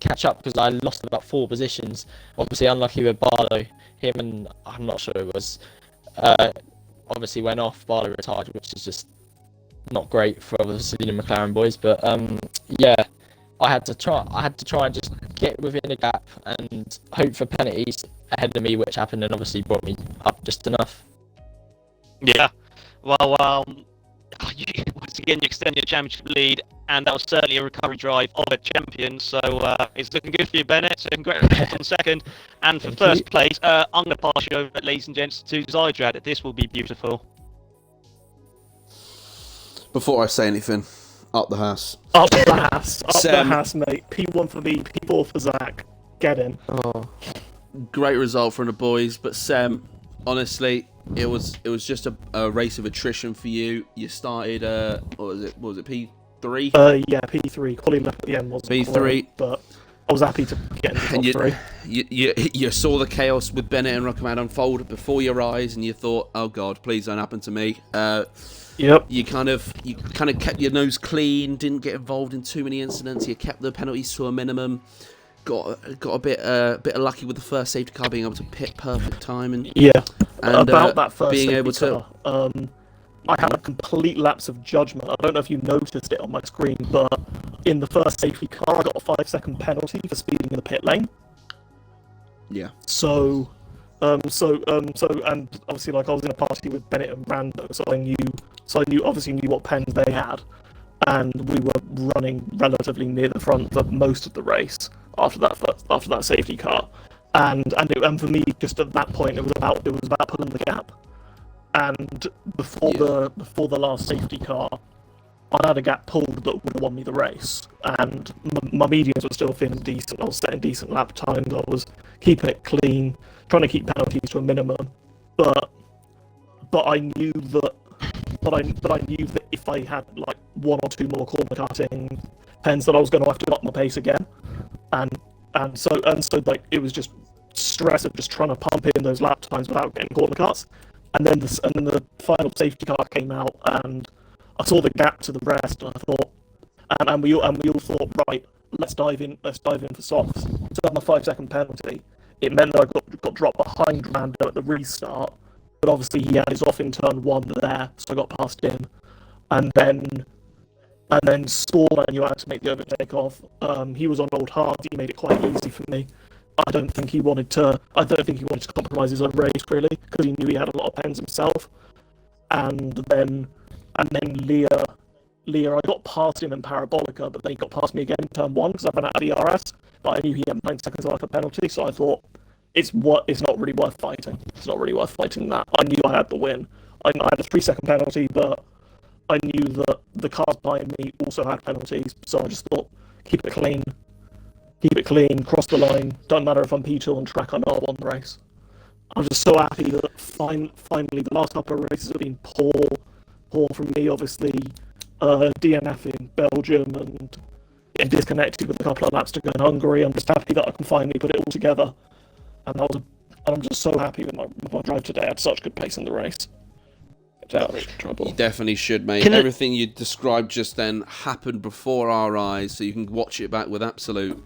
D: catch up because I lost about 4 positions. Obviously unlucky with Barlow. Him and I'm not sure it was. Obviously went off. Barlow retired, which is just not great for obviously the McLaren boys. But yeah, I had to try and just get within the gap and hope for penalties ahead of me, which happened and obviously brought me up just enough.
B: Yeah, well, once again you extend your championship lead, and that was certainly a recovery drive of a champion. So it's looking good for you, Bennett. So congratulations on second, and for
D: Thank
B: first
D: you.
B: place, I'm going to pass you over, ladies and gents, to Zydrad. This will be beautiful.
A: Before I say anything, up the house.
E: Up the house. Up the
A: Sam.
E: house, mate. P1 for me, P4 for Zach. Get in.
C: Oh,
A: Great result from the boys, but Sam, honestly, it was just a race of attrition for you. You started what was it P3?
E: Yeah, P3. Quality left at the end wasn't
A: P3.
E: great, but I was happy to get into
A: And
E: top 3.
A: you saw the chaos with Bennett and Rockman unfold before your eyes, and you thought, "Oh God, please don't happen to me."
E: Yep.
A: You kind of kept your nose clean, didn't get involved in too many incidents. You kept the penalties to a minimum. Got a bit lucky with the first safety car being able to pit perfect time and
E: Yeah.
A: and
E: About that first
A: being
E: safety
A: able to.
E: car, I had a complete lapse of judgment. I don't know if you noticed it on my screen, but in the first safety car, I got a 5-second penalty for speeding in the pit lane.
A: Yeah.
E: So, and obviously, like I was in a party with Bennett and Brando, so I obviously knew what pens they had, and we were running relatively near the front for most of the race after that safety car, and for me, just at that point, it was about pulling the gap, and before the last safety car, I'd had a gap pulled that would have won me the race, and my mediums were still feeling decent. I was setting decent lap times. I was keeping it clean, trying to keep penalties to a minimum, but I knew that if I had like 1 or 2 more corner cutting pens, that I was going to have to up my pace again, and so like it was just stress of just trying to pump in those lap times without getting corner cuts, and then the final safety car came out, and I saw the gap to the rest, and I thought, and we all thought, right, let's dive in for softs. So I had my 5-second penalty. It meant that I got dropped behind Rando at the restart, but obviously he had his off in turn 1 there, so I got past him, and then Stall, I knew I had to make the overtake off. He was on old hard. He made it quite easy for me. I don't think he wanted to compromise his own race really, because he knew he had a lot of pens himself. And then Leah, I got past him in Parabolica, but then he got past me again in turn 1 because I ran out of the RS. But I knew he had 9 seconds left of penalty, so I thought it's not really worth fighting. It's not really worth fighting that. I knew I had the win. I had a 3-second penalty, but I knew that the cars behind me also had penalties, so I just thought, keep it clean, cross the line, don't matter if I'm P2 on track, I know I won the race. I'm just so happy that finally the last couple of races have been poor from me, obviously, DNF in Belgium and getting disconnected with a couple of laps to go in Hungary. I'm just happy that I can finally put it all together, and I'm just so happy with my drive today. I had such good pace in the race. Out of trouble.
A: You definitely should, mate. Everything you described just then happened before our eyes, so you can watch it back with absolute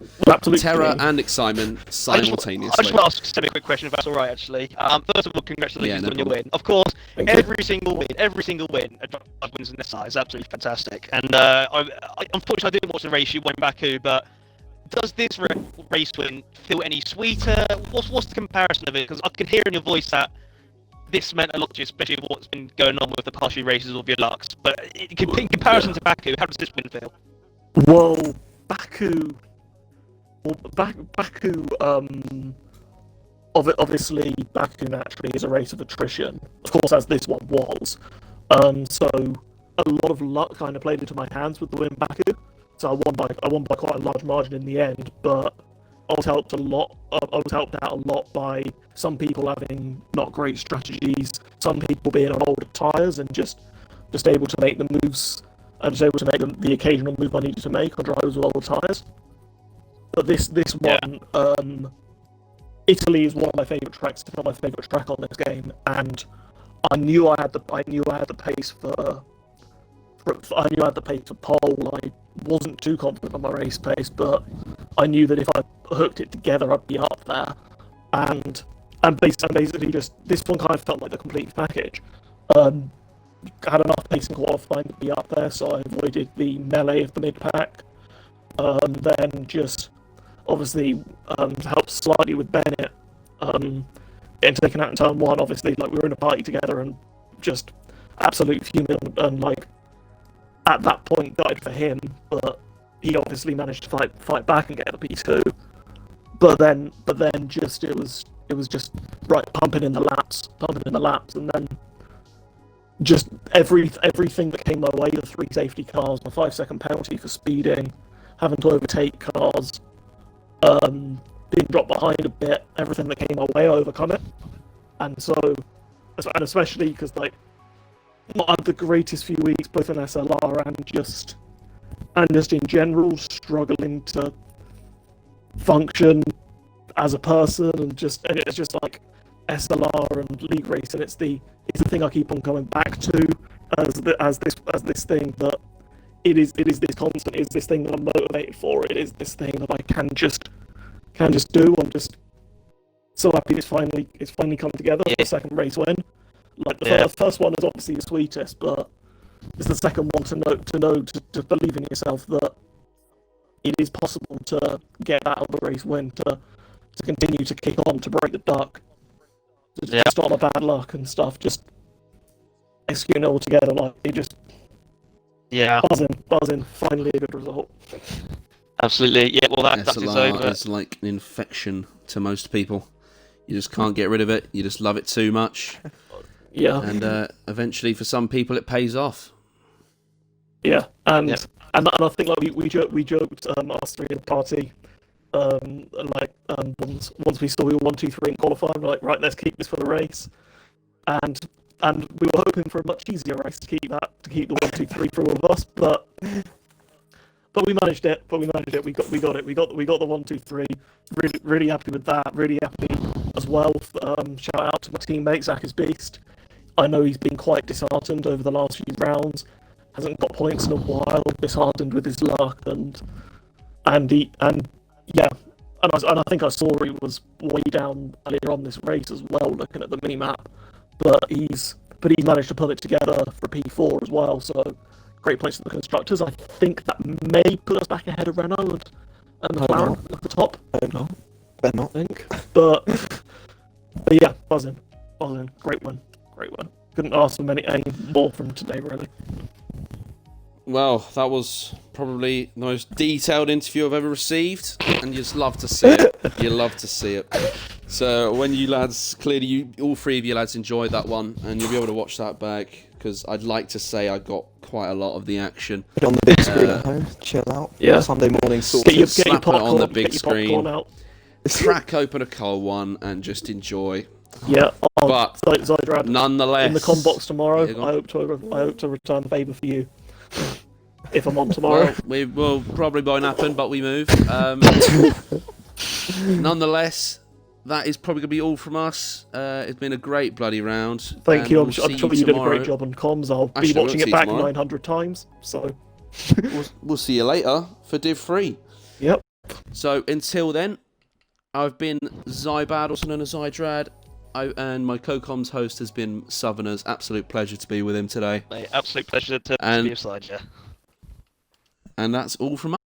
A: terror and excitement simultaneously.
B: I just want to ask Sam a quick question, if that's all right, actually. First of all, congratulations on your win. Of course,
E: Thank you.
B: every single win, a drive wins in this side is absolutely fantastic. And unfortunately, I didn't watch the race you won in Baku, but does this race win feel any sweeter? What's the comparison of it? Because I can hear in your voice that this meant a lot to you, especially what's been going on with the past few races of your Lux. But in comparison to Baku, how does this win feel?
E: Well, Baku, obviously Baku naturally is a race of attrition, of course, as this one was. So a lot of luck kind of played into my hands with the win Baku. So I won by quite a large margin in the end, but I was helped a lot. I was helped out a lot by some people having not great strategies, some people being on older tires and just able to make the moves, and just able to make the occasional move I needed to make on drivers with older tires. But this one, Italy is one of my favourite tracks, if not my favourite track on this game, and I knew I had the pace for pole. I wasn't too confident on my race pace, but I knew that if I hooked it together, I'd be up there. And basically, just this one kind of felt like the complete package. Had enough pace in qualifying to be up there, so I avoided the melee of the mid pack. Then just obviously helped slightly with Bennett. Getting taken out in turn one, obviously, like we were in a party together and just absolute fuming, and like at that point died for him, but he obviously managed to fight back and get the P2. But then just it was just right pumping in the laps, and then just everything that came my way, the 3 safety cars, my 5-second penalty for speeding, having to overtake cars, being dropped behind a bit, everything that came my way, I overcome it. And especially because like not had the greatest few weeks both in SLR and just in general, struggling to function as a person, and it's just like SLR and league racing. It's the thing I keep on coming back to as this thing that it is this constant, is this thing that I'm motivated for. It is this thing that I can just do. I'm just so happy it's finally come together. The second race win. Like the first one is obviously the sweetest, but it's the second one to believe in yourself that it is possible to get out of the race win, to continue to kick on, to break the duck, to stop my bad luck and stuff, just executing it all together. Like it just buzzing. Finally a good result.
B: Absolutely, yeah. Well, that is
A: SLR
B: over.
A: is like an infection to most people. You just can't get rid of it. You just love it too much.
E: Yeah.
A: And eventually, for some people, it pays off.
E: Yeah, and I think like we joked us three at the party, once we saw we were 1, 2, 3 in qualifying, we're like, right, let's keep this for the race, and we were hoping for a much easier race to keep the 1, 2, 3 for all of us, but we managed it. We got it. We got the 1, 2, 3. Really happy with that. Really happy as well. Shout out to my teammate Zach is Beast. I know he's been quite disheartened over the last few rounds. Hasn't got points in a while. Disheartened with his luck, and I think I saw he was way down earlier on this race as well, looking at the mini map. But he's managed to pull it together for P4 as well. So great points for the constructors. I think that may put us back ahead of Renault and McLaren at the top.
C: No, better not.
E: I think. But yeah, buzzing. Great one. Couldn't ask for any more from today, really.
A: Well, that was probably the most detailed interview I've ever received, and you just love to see it. You love to see it. So when you lads, clearly all three of you lads enjoyed that one, and you'll be able to watch that back, because I'd like to say I got quite a lot of the action.
C: Put it on the big screen at home, chill out.
E: Yeah.
C: Sunday morning sort
E: Get your
A: Slap it
E: popcorn,
A: on the big
E: get your popcorn
A: screen.
E: out.
A: Crack open a cold one and just enjoy.
E: Yeah,
A: But
E: Zydrad,
A: nonetheless,
E: in the com box tomorrow,
A: Yeah, go on.
E: I hope to return the favour for you. If I'm on tomorrow.
A: Well, we will probably won't happen, but we move. Nonetheless, that is probably going to be all from us. It's been a great bloody round.
E: Thank you. I'm
A: We'll
E: sure
A: see
E: you did a
A: tomorrow.
E: great job on comms. I'll
A: Actually,
E: be
A: I
E: watching
A: won't
E: it back
A: see you tomorrow.
E: 900 times. So.
A: We'll see you later for Div 3.
E: Yep.
A: So until then, I've been Zybad, also known as Zydrad, and my co-comms host has been Southerners. Absolute pleasure to be with him today.
B: Mate, absolute pleasure to
A: And-
B: be beside you.
A: And that's all from